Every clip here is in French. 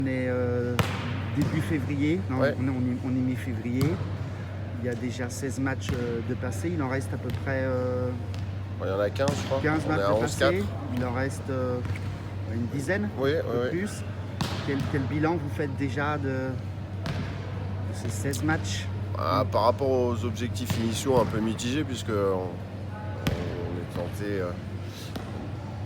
On est début février, non, Ouais. on est mi-février. Il y a déjà 16 matchs de passés, il en reste à peu près Il y en a 15, je crois. 15 On matchs est à de 11-4. passés. Il en reste une dizaine, Oui, un peu oui. plus. Quel bilan vous faites déjà de ces 16 matchs? Par rapport aux objectifs initiaux, un peu mitigés, puisque on est tenté.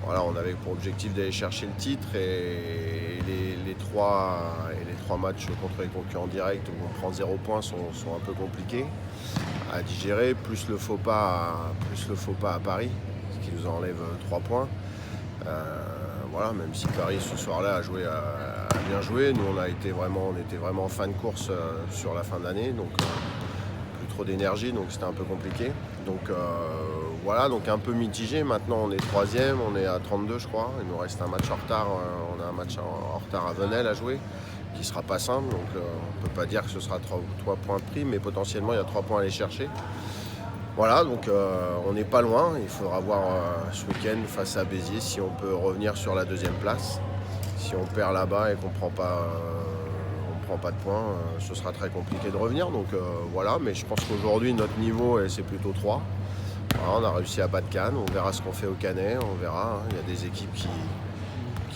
Voilà, on avait pour objectif d'aller chercher le titre et les trois matchs contre les concurrents directs où on prend 0 points sont un peu compliqués à digérer, plus le faux pas à Paris, ce qui nous enlève 3 points. Voilà, même si Paris ce soir-là a bien joué, nous on était vraiment en fin de course sur la fin d'année, donc plus trop d'énergie, donc c'était un peu compliqué. Donc voilà, donc un peu mitigé. Maintenant on est 3e, on est à 32 je crois, il nous reste un match en retard, on a un match en retard à Venelle à jouer, qui sera pas simple, donc on peut pas dire que ce sera 3 points de prix, mais potentiellement il y a 3 points à aller chercher. Voilà, donc on n'est pas loin. Il faudra voir ce week-end face à Béziers si on peut revenir sur la 2e place. Si on perd là-bas et qu'on prend pas de points, ce sera très compliqué de revenir. Donc voilà, mais je pense qu'aujourd'hui notre niveau c'est plutôt 3. Voilà, on a réussi à battre Cannes, on verra ce qu'on fait au Canet, on verra. Il y a des équipes qui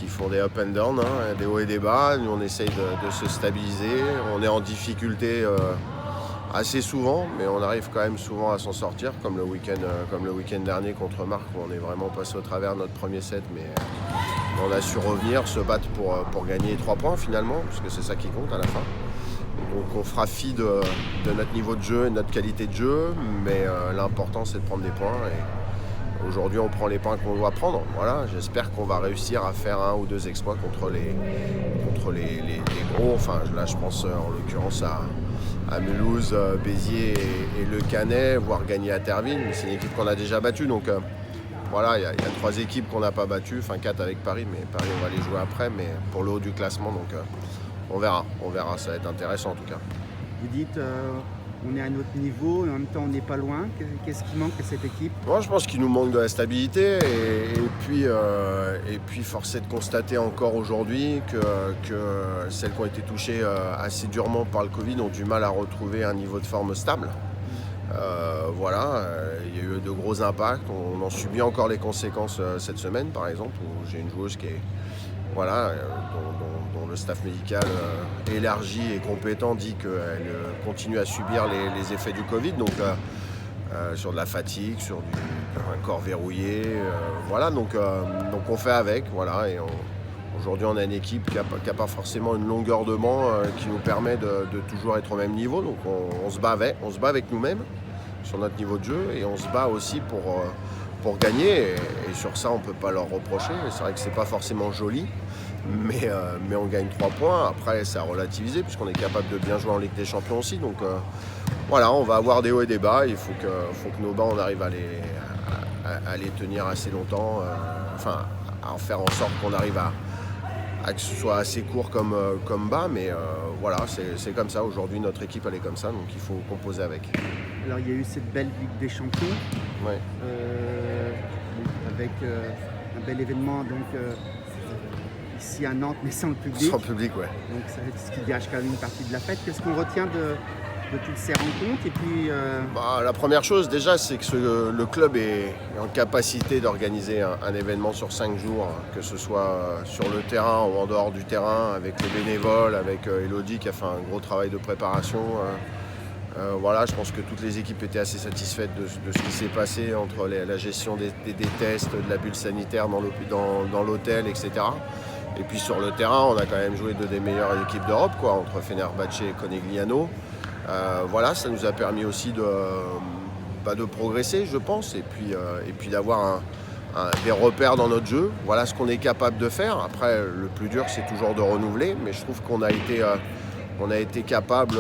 font des up and down, des hauts et des bas. Nous on essaye de se stabiliser. On est en difficulté assez souvent, mais on arrive quand même souvent à s'en sortir, comme le week-end dernier contre Marc, où on est vraiment passé au travers de notre premier set, mais on a su revenir, se battre pour gagner 3 points finalement, parce que c'est ça qui compte à la fin. Donc on fera fi de notre niveau de jeu et de notre qualité de jeu, mais l'important c'est de prendre des points. Et aujourd'hui on prend les points qu'on doit prendre. Voilà, j'espère qu'on va réussir à faire 1 ou 2 exploits contre les gros. Enfin là je pense en l'occurrence à Mulhouse, Béziers et le Canet, voire gagner à Terville. C'est une équipe qu'on a déjà battue, donc voilà, il y a 3 équipes qu'on n'a pas battues, enfin 4 avec Paris, mais Paris on va les jouer après, mais pour le haut du classement, donc on verra, ça va être intéressant en tout cas. Vous dites on est à notre niveau et en même temps on n'est pas loin. Qu'est-ce qui manque à cette équipe? Moi je pense qu'il nous manque de la stabilité et puis force est de constater encore aujourd'hui que celles qui ont été touchées assez durement par le Covid ont du mal à retrouver un niveau de forme stable. Voilà, il y a eu de gros impacts, on en subit encore les conséquences cette semaine par exemple, où j'ai une joueuse qui est voilà, dont le staff médical élargi et compétent dit qu'elle continue à subir les effets du Covid, donc sur de la fatigue, sur un corps verrouillé, voilà, donc on fait avec, voilà, et aujourd'hui on a une équipe qui n'a pas forcément une longueur de banc qui nous permet de toujours être au même niveau, donc on se bat avec nous-mêmes sur notre niveau de jeu, et on se bat aussi pour gagner, et sur ça on ne peut pas leur reprocher. C'est vrai que c'est pas forcément joli, mais on gagne 3 points. Après c'est à relativiser puisqu'on est capable de bien jouer en Ligue des Champions aussi, donc voilà, on va avoir des hauts et des bas. Il faut que nos bas on arrive à les tenir assez longtemps, enfin à en faire en sorte qu'on arrive à que ce soit assez court comme bas, mais voilà, c'est comme ça. Aujourd'hui notre équipe elle est comme ça, donc il faut composer avec. Alors il y a eu cette belle Ligue des Champions, Ouais. avec un bel événement donc ici à Nantes, mais sans le public. Sans public, ouais. Donc c'est ce qui gâche quand même une partie de la fête. Qu'est-ce qu'on retient de toutes ces rencontres? Et puis La première chose déjà, c'est que le club est en capacité d'organiser un événement sur 5 jours, que ce soit sur le terrain ou en dehors du terrain, avec les bénévoles, avec Elodie qui a fait un gros travail de préparation. Voilà, je pense que toutes les équipes étaient assez satisfaites de ce qui s'est passé entre la gestion des tests, de la bulle sanitaire dans l'hôtel, etc. Et puis sur le terrain, on a quand même joué 2 des meilleures équipes d'Europe, quoi, entre Fenerbahçe et Conegliano. Voilà, ça nous a permis aussi de progresser, je pense, et puis d'avoir des repères dans notre jeu. Voilà ce qu'on est capable de faire. Après, le plus dur, c'est toujours de renouveler, mais je trouve qu'on a été capable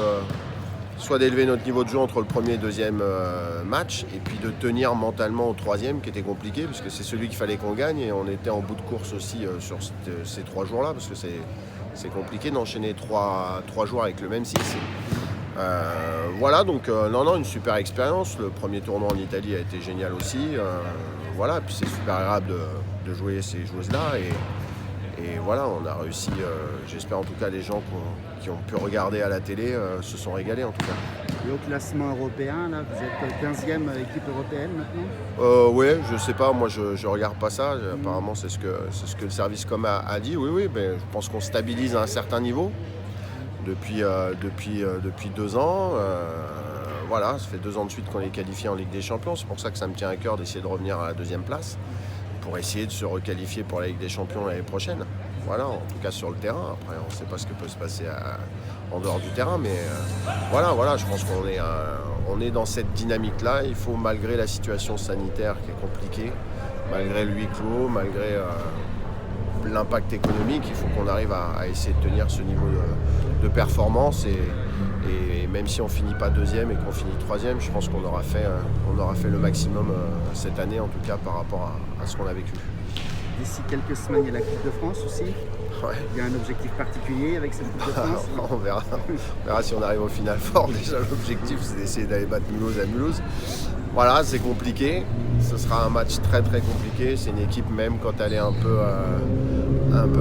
soit d'élever notre niveau de jeu entre le premier et le 2e match, et puis de tenir mentalement au 3e, qui était compliqué, parce que c'est celui qu'il fallait qu'on gagne, et on était en bout de course aussi sur ces 3 jours-là, parce que c'est compliqué d'enchaîner 3 jours avec le même 6. Voilà, donc non, une super expérience. Le premier tournoi en Italie a été génial aussi. Voilà, puis c'est super agréable de jouer ces joueuses-là. Et voilà, on a réussi, j'espère en tout cas les gens qui ont pu regarder à la télé se sont régalés en tout cas. Et au classement européen, là, vous êtes 15e équipe européenne maintenant? Oui, je sais pas, moi je regarde pas ça. Apparemment c'est ce que le service com a dit. Oui, mais je pense qu'on stabilise à un certain niveau depuis 2 ans. Voilà, ça fait 2 ans de suite qu'on est qualifié en Ligue des Champions. C'est pour ça que ça me tient à cœur d'essayer de revenir à la 2e place pour essayer de se requalifier pour la Ligue des Champions l'année prochaine. Voilà, en tout cas sur le terrain. Après, on ne sait pas ce que peut se passer en dehors du terrain, mais voilà, je pense qu'on est dans cette dynamique-là. Il faut, malgré la situation sanitaire qui est compliquée, malgré le huis clos, malgré l'impact économique, il faut qu'on arrive à essayer de tenir ce niveau de performance et même si on ne finit pas 2e et qu'on finit 3e, je pense qu'on aura fait le maximum cette année, en tout cas par rapport à ce qu'on a vécu. D'ici quelques semaines, il y a la Coupe de France aussi. Ouais. Il y a un objectif particulier avec cette Coupe de France? On verra si on arrive au final fort. Déjà, l'objectif, c'est d'essayer d'aller battre Mulhouse à Mulhouse. Voilà, c'est compliqué. Ce sera un match très très compliqué. C'est une équipe, même quand elle est un peu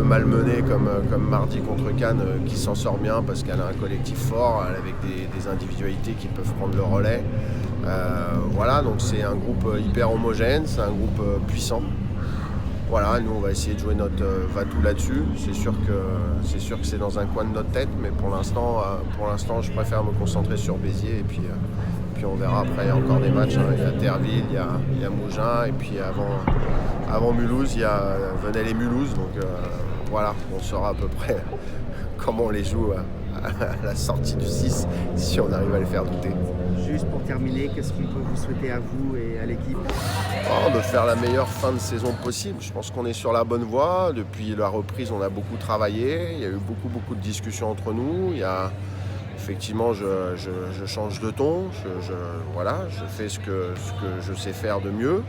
malmenée comme mardi contre Cannes, qui s'en sort bien parce qu'elle a un collectif fort, avec des individualités qui peuvent prendre le relais. Voilà, donc c'est un groupe hyper homogène, c'est un groupe puissant. Voilà, nous on va essayer de jouer notre va-tout là-dessus. C'est sûr que c'est dans un coin de notre tête, mais pour l'instant, je préfère me concentrer sur Béziers et puis on verra après. Il y a encore des matchs. Il y a Terville, il y a Mougins et puis avant Mulhouse, il y a Venelle et Mulhouse. Donc voilà, on saura à peu près comment on les joue à la sortie du 6 si on arrive à les faire douter. Juste pour terminer, qu'est-ce qu'on peut vous souhaiter à vous et à l'équipe? De faire la meilleure fin de saison possible. Je pense qu'on est sur la bonne voie. Depuis la reprise, on a beaucoup travaillé. Il y a eu beaucoup de discussions entre nous. Effectivement, je change de ton. Je fais ce que je sais faire de mieux.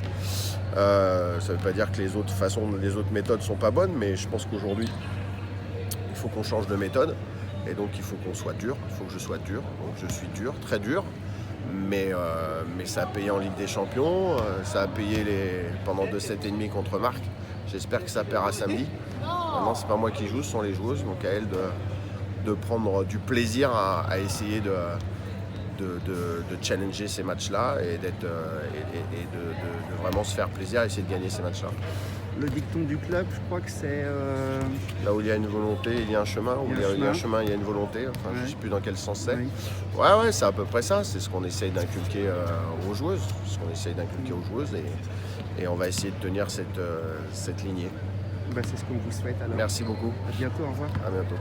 Ça ne veut pas dire que les autres méthodes ne sont pas bonnes, mais je pense qu'aujourd'hui, il faut qu'on change de méthode. Et donc, il faut qu'on soit dur. Il faut que je sois dur. Donc, je suis dur, très dur. Mais ça a payé en Ligue des Champions, ça a payé pendant 2-7,5 contre Marc. J'espère que ça paiera samedi. Maintenant, c'est pas moi qui joue, ce sont les joueuses, donc à elles de prendre du plaisir à essayer de challenger ces matchs-là et de vraiment se faire plaisir à essayer de gagner ces matchs-là. Le dicton du club, je crois que c'est... Là où il y a une volonté, il y a un chemin. Où il y a un chemin, il y a une volonté. Enfin, je ne sais plus dans quel sens c'est. Oui. Ouais, c'est à peu près ça. C'est ce qu'on essaye d'inculquer aux joueuses. Et on va essayer de tenir cette lignée. C'est ce qu'on vous souhaite alors. Merci beaucoup. À bientôt, au revoir. À bientôt.